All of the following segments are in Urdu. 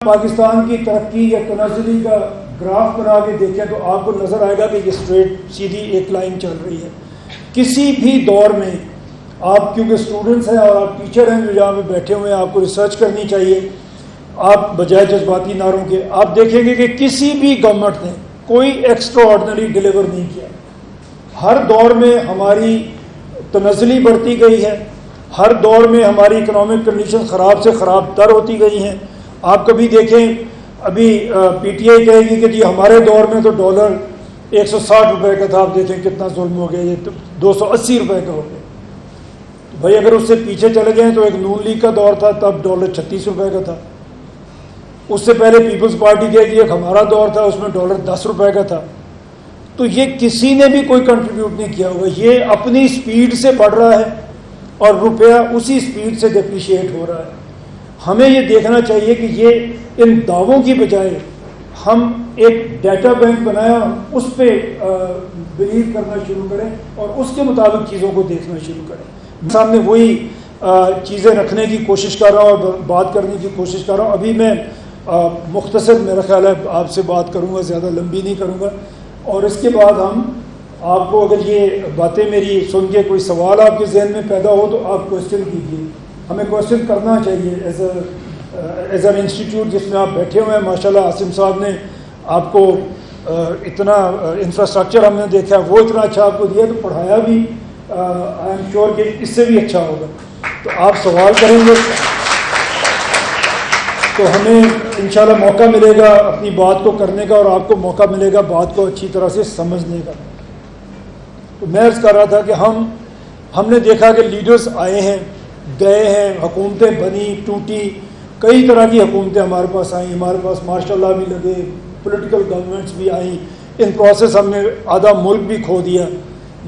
پاکستان کی ترقی یا تنزلی کا گراف بنا کے دیکھیں تو آپ کو نظر آئے گا کہ یہ اسٹریٹ سیدھی ایک لائن چل رہی ہے. کسی بھی دور میں آپ کیونکہ اسٹوڈنٹس ہیں اور آپ ٹیچر ہیں جو جہاں پہ بیٹھے ہوئے ہیں, آپ کو ریسرچ کرنی چاہیے. آپ بجائے جذباتی نعروں کے آپ دیکھیں گے کہ کسی بھی گورنمنٹ نے کوئی ایکسٹرا آرڈنری ڈیلیور نہیں کیا. ہر دور میں ہماری تنزلی بڑھتی گئی ہے, ہر دور میں ہماری اکنامک کنڈیشن خراب سے خراب تر ہوتی گئی ہیں. آپ کبھی دیکھیں, ابھی پی ٹی آئی کہے گی کہ جی ہمارے دور میں تو ڈالر 160 روپے کا تھا, آپ دیکھیں کتنا ظلم ہو گیا, یہ 280 روپے کا ہو گیا. بھائی اگر اس سے پیچھے چلے گئے تو ایک نون لیگ کا دور تھا, تب ڈالر 36 روپے کا تھا. اس سے پہلے پیپلز پارٹی کہے گی ایک ہمارا دور تھا, اس میں ڈالر 10 روپے کا تھا. تو یہ کسی نے بھی کوئی کنٹریبیوٹ نہیں کیا ہوا, یہ اپنی سپیڈ سے بڑھ رہا ہے اور روپیہ اسی سپیڈ سے ڈپریشیٹ ہو رہا ہے. ہمیں یہ دیکھنا چاہیے کہ یہ ان دعووں کی بجائے ہم ایک ڈیٹا بینک بنایا, اس پہ بلیو کرنا شروع کریں اور اس کے مطابق چیزوں کو دیکھنا شروع کریں. سامنے وہی چیزیں رکھنے کی کوشش کر رہا ہوں اور بات کرنے کی کوشش کر رہا ہوں. ابھی میں مختصر میرا خیال ہے آپ سے بات کروں گا, زیادہ لمبی نہیں کروں گا, اور اس کے بعد ہم آپ کو اگر یہ باتیں میری سن کے کوئی سوال آپ کے ذہن میں پیدا ہو تو آپ کوشچن کیجیے. ہمیں کوشچن کرنا چاہیے ایز این انسٹیٹیوٹ جس میں آپ بیٹھے ہوئے ہیں. ماشاءاللہ عاصم صاحب نے آپ کو اتنا انفراسٹرکچر ہم نے دیکھا ہے, وہ اتنا اچھا آپ کو دیا, تو پڑھایا بھی آئی ایم شیور کہ اس سے بھی اچھا ہوگا. تو آپ سوال کریں گے تو ہمیں انشاءاللہ موقع ملے گا اپنی بات کو کرنے کا, اور آپ کو موقع ملے گا بات کو اچھی طرح سے سمجھنے کا. تو میں عرض کر رہا تھا کہ ہم نے دیکھا کہ لیڈرز آئے ہیں گئے ہیں, حکومتیں بنی ٹوٹی, کئی طرح کی حکومتیں ہمارے پاس آئیں, ہمارے پاس ماشاءاللہ بھی لگے, پولیٹیکل گورنمنٹس بھی آئیں, ان پروسیس ہم نے آدھا ملک بھی کھو دیا,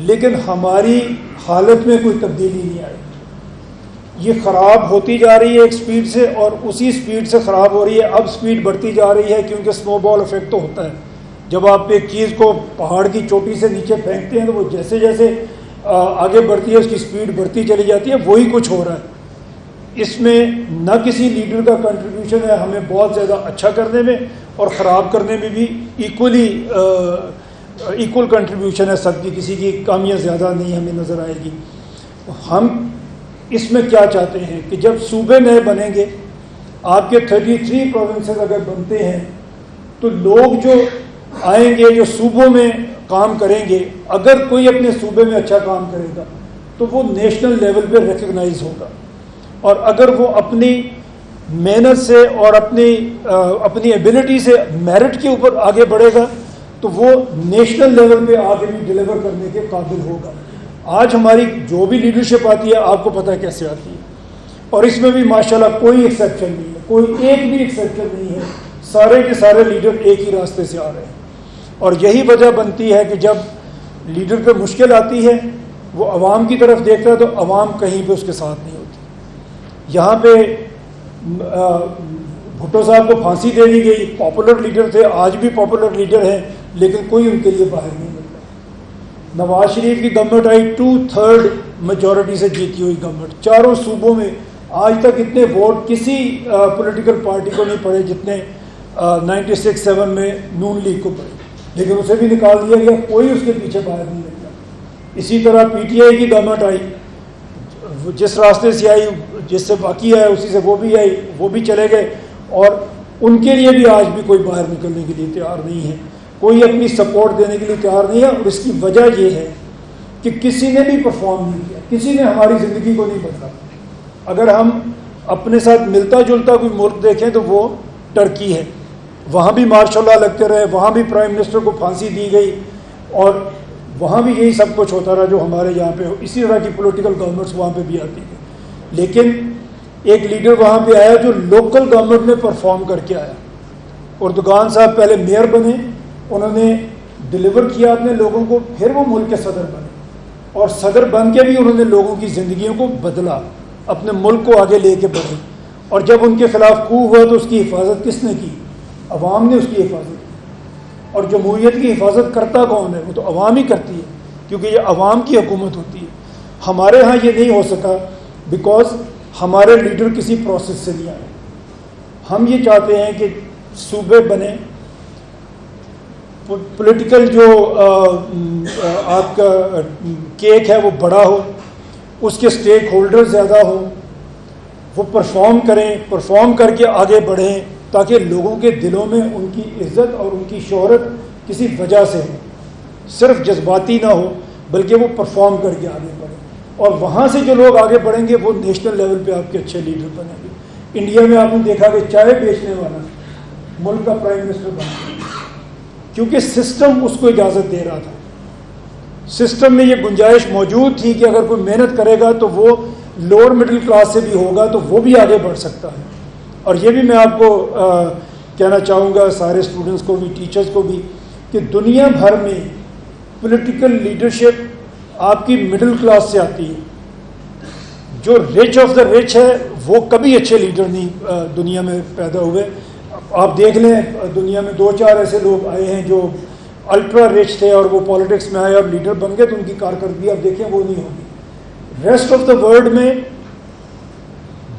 لیکن ہماری حالت میں کوئی تبدیلی نہیں آئی. یہ خراب ہوتی جا رہی ہے ایک سپیڈ سے, اور اسی سپیڈ سے خراب ہو رہی ہے. اب سپیڈ بڑھتی جا رہی ہے کیونکہ سنو بال افیکٹ تو ہوتا ہے. جب آپ ایک چیز کو پہاڑ کی چوٹی سے نیچے پھینکتے ہیں تو وہ جیسے جیسے آگے بڑھتی ہے اس کی سپیڈ بڑھتی چلی جاتی ہے. وہی کچھ ہو رہا ہے. اس میں نہ کسی لیڈر کا کنٹریبیوشن ہے ہمیں بہت زیادہ اچھا کرنے میں, اور خراب کرنے میں بھی ایکول کنٹریبیوشن ہے سب کی, کسی کی کامیاں زیادہ نہیں ہمیں نظر آئے گی. ہم اس میں کیا چاہتے ہیں کہ جب صوبے نئے بنیں گے, آپ کے 33 پروونسز اگر بنتے ہیں, تو لوگ جو آئیں گے جو صوبوں میں کام کریں گے, اگر کوئی اپنے صوبے میں اچھا کام کرے گا تو وہ نیشنل لیول پہ ریکگنائز ہوگا, اور اگر وہ اپنی محنت سے اور اپنی ایبلٹی سے میرٹ کے اوپر آگے بڑھے گا تو وہ نیشنل لیول پہ آگے بھی ڈیلیور کرنے کے قابل ہوگا. آج ہماری جو بھی لیڈرشپ آتی ہے آپ کو پتہ ہے کیسے آتی ہے, اور اس میں بھی ماشاءاللہ کوئی ایکسیپشن نہیں ہے, کوئی ایک بھی ایکسیپشن نہیں ہے. سارے کے سارے لیڈر ایک ہی راستے سے آ رہے ہیں, اور یہی وجہ بنتی ہے کہ جب لیڈر پہ مشکل آتی ہے وہ عوام کی طرف دیکھتا ہے تو عوام کہیں پہ اس کے ساتھ نہیں ہوتی. یہاں پہ بھٹو صاحب کو پھانسی دے دی گئی, پاپولر لیڈر تھے, آج بھی پاپولر لیڈر ہیں, لیکن کوئی ان کے لیے باہر نہیں ملتا. نواز شریف کی گورنمنٹ آئی 2/3 میجورٹی سے جیتی ہوئی گورنمنٹ, چاروں صوبوں میں آج تک اتنے ووٹ کسی پولیٹیکل پارٹی کو نہیں پڑے جتنے 96-7 میں نون لیگ کو پڑے, لیکن اسے بھی نکال دیا گیا, کوئی اس کے پیچھے باہر نہیں نکلا. اسی طرح پی ٹی آئی کی گورنمنٹ آئی, جس راستے سے آئی جس سے باقی ہے اسی سے وہ بھی آئی, وہ بھی چلے گئے, اور ان کے لیے بھی آج بھی کوئی باہر نکلنے کے لیے تیار نہیں ہے, کوئی اپنی سپورٹ دینے کے لیے تیار نہیں ہے. اور اس کی وجہ یہ ہے کہ کسی نے بھی پرفارم نہیں کیا, کسی نے ہماری زندگی کو نہیں بدلا. اگر ہم اپنے ساتھ ملتا جلتا کوئی ملک دیکھیں تو وہ ٹرکی ہے, وہاں بھی مارشل لا لگتے رہے, وہاں بھی پرائم منسٹر کو پھانسی دی گئی, اور وہاں بھی یہی سب کچھ ہوتا رہا جو ہمارے یہاں پہ. اسی طرح کی پولیٹیکل گورنمنٹس وہاں پہ بھی آتی ہیں, لیکن ایک لیڈر وہاں پہ آیا جو لوکل گورنمنٹ میں پرفارم کر کے آیا. اردگان صاحب پہلے میئر بنے, انہوں نے ڈیلیور کیا اپنے لوگوں کو, پھر وہ ملک کے صدر بنے, اور صدر بن کے بھی انہوں نے لوگوں کی زندگیوں کو بدلا, اپنے ملک کو آگے لے کے بڑھے. اور جب ان کے خلاف کو ہوا تو اس کی حفاظت کس نے کی؟ عوام نے اس کی حفاظت کی. اور جمہوریت کی حفاظت کرتا کون ہے؟ وہ تو عوام ہی کرتی ہے, کیونکہ یہ عوام کی حکومت ہوتی ہے. ہمارے ہاں یہ نہیں ہو سکا بیکاز ہمارے لیڈر کسی پروسیس سے نہیں آئے. ہم یہ چاہتے ہیں کہ صوبے بنے, پولیٹیکل جو آپ کا کیک ہے وہ بڑا ہو, اس کے سٹیک ہولڈر زیادہ ہو, وہ پرفارم کریں, پرفارم کر کے آگے بڑھیں تاکہ لوگوں کے دلوں میں ان کی عزت اور ان کی شہرت کسی وجہ سے ہو, صرف جذباتی نہ ہو بلکہ وہ پرفارم کر کے آگے بڑھیں, اور وہاں سے جو لوگ آگے بڑھیں گے وہ نیشنل لیول پہ آپ کے اچھے لیڈر بنیں گے. انڈیا میں آپ نے دیکھا کہ چائے بیچنے والا ملک کا پرائم منسٹر بن گیا, کیونکہ سسٹم اس کو اجازت دے رہا تھا. سسٹم میں یہ گنجائش موجود تھی کہ اگر کوئی محنت کرے گا تو وہ لوور مڈل کلاس سے بھی ہوگا تو وہ بھی آگے بڑھ سکتا ہے. اور یہ بھی میں آپ کو کہنا چاہوں گا, سارے اسٹوڈنٹس کو بھی, ٹیچرز کو بھی, کہ دنیا بھر میں پولیٹیکل لیڈرشپ آپ کی مڈل کلاس سے آتی ہے. جو رچ آف دا رچ ہے وہ کبھی اچھے لیڈر نہیں دنیا میں پیدا ہوئے. آپ دیکھ لیں دنیا میں 2-4 ایسے لوگ آئے ہیں جو الٹرا رچ تھے اور وہ پالیٹکس میں آئے اور لیڈر بن گئے, تو ان کی کارکردگی آپ دیکھیں وہ نہیں ہوگی. ریسٹ آف دا ورلڈ میں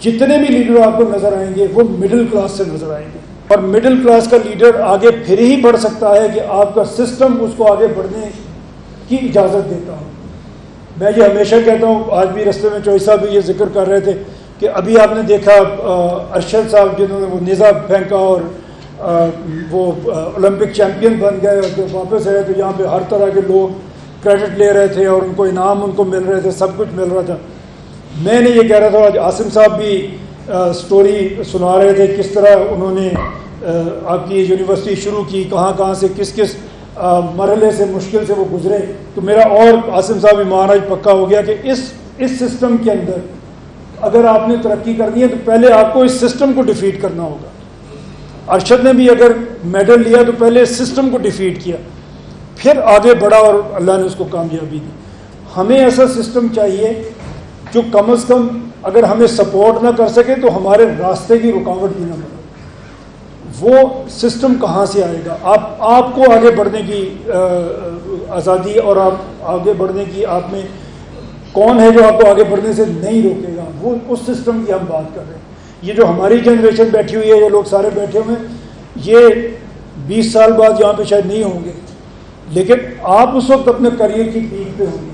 جتنے بھی لیڈر آپ کو نظر آئیں گے وہ مڈل کلاس سے نظر آئیں گے, اور مڈل کلاس کا لیڈر آگے پھر ہی بڑھ سکتا ہے کہ آپ کا سسٹم اس کو آگے بڑھنے کی اجازت دیتا ہو. میں یہ ہمیشہ کہتا ہوں, آج بھی رستے میں چوہی صاحب بھی یہ ذکر کر رہے تھے کہ ابھی آپ نے دیکھا ارشد صاحب جنہوں نے وہ نیزہ پھینکا اور وہ اولمپک چیمپئن بن گئے, اور جب واپس آئے تو یہاں پہ ہر طرح کے لوگ کریڈٹ لے رہے تھے اور ان کو انعام ان کو مل رہے تھے, سب کچھ مل رہا تھا. میں نے یہ کہہ رہا تھا, آج عاصم صاحب بھی سٹوری سنا رہے تھے کس طرح انہوں نے آپ کی یونیورسٹی شروع کی, کہاں کہاں سے کس کس مرحلے سے مشکل سے وہ گزرے. تو میرا اور عاصم صاحب ایمان آج پکا ہو گیا کہ اس سسٹم کے اندر اگر آپ نے ترقی کرنی ہے تو پہلے آپ کو اس سسٹم کو ڈیفیٹ کرنا ہوگا. ارشد نے بھی اگر میڈل لیا تو پہلے اس سسٹم کو ڈیفیٹ کیا, پھر آگے بڑھا اور اللہ نے اس کو کامیابی دی. ہمیں ایسا سسٹم چاہیے جو کم از کم اگر ہمیں سپورٹ نہ کر سکے تو ہمارے راستے کی رکاوٹ بھی نہ بنے. وہ سسٹم کہاں سے آئے گا؟ آپ کو آگے بڑھنے کی آزادی اور آپ آگے بڑھنے کی, آپ میں کون ہے جو آپ کو آگے بڑھنے سے نہیں روکے گا؟ وہ اس سسٹم کی ہم بات کر رہے ہیں. یہ جو ہماری جنریشن بیٹھی ہوئی ہے, یہ لوگ سارے بیٹھے ہوئے ہیں, یہ 20 سال بعد یہاں پہ شاید نہیں ہوں گے, لیکن آپ اس وقت اپنے کریئر کی پیک پہ ہوں گے.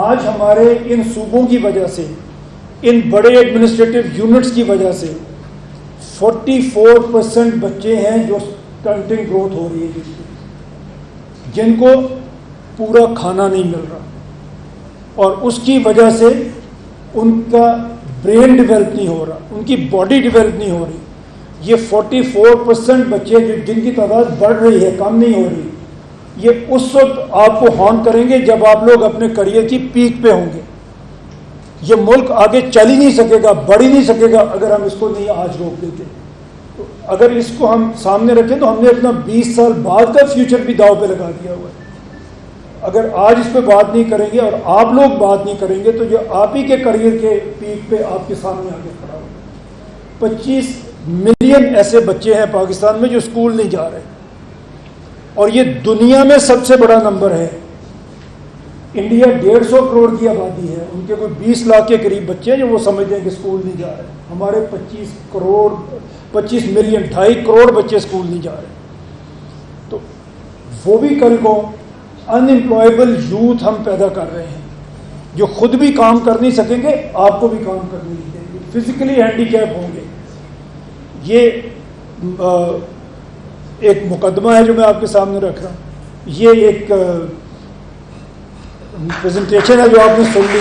آج ہمارے ان صوبوں کی وجہ سے, ان بڑے ایڈمنسٹریٹو یونٹس کی وجہ سے 44% بچے ہیں جو اسٹنٹنگ گروتھ ہو رہی ہے, جن کو پورا کھانا نہیں مل رہا, اور اس کی وجہ سے ان کا برین ڈیولپ نہیں ہو رہا, ان کی باڈی ڈیولپ نہیں ہو رہی. یہ 44% بچے جن کی تعداد بڑھ رہی ہے, کم نہیں ہو رہی, یہ اس وقت آپ کو ہارن کریں گے جب آپ لوگ اپنے کریئر کی پیک پہ ہوں گے. یہ ملک آگے چل ہی نہیں سکے گا, بڑھ ہی نہیں سکے گا اگر ہم اس کو نہیں آج روک دیتے. تو اگر اس کو ہم سامنے رکھیں تو ہم نے اپنا 20 سال بعد کا فیوچر بھی داؤ پہ لگا دیا ہوا ہے. اگر آج اس پہ بات نہیں کریں گے اور آپ لوگ بات نہیں کریں گے تو یہ آپ ہی کے کریئر کے پیک پہ آپ کے سامنے آگے کھڑا ہوگا. 25 ملین ایسے بچے ہیں پاکستان میں جو اسکول نہیں جا رہے, اور یہ دنیا میں سب سے بڑا نمبر ہے. انڈیا 150 کروڑ کی آبادی ہے, ان کے کوئی 20 لاکھ کے قریب بچے ہیں جو وہ سمجھتے ہیں کہ اسکول نہیں جا رہے. ہمارے 25 ملین 2.5 کروڑ بچے اسکول نہیں جا رہے. تو وہ بھی کل کو ان امپلائیبل یوتھ ہم پیدا کر رہے ہیں جو خود بھی کام کر نہیں سکیں گے, آپ کو بھی کام کرنے نہیں دیں گے, فزیکلی ہینڈی کیپ ہوں گے. یہ ایک مقدمہ ہے جو میں آپ کے سامنے رکھ رہا ہوں. یہ ایک پریزنٹیشن ہے جو آپ نے سن لی.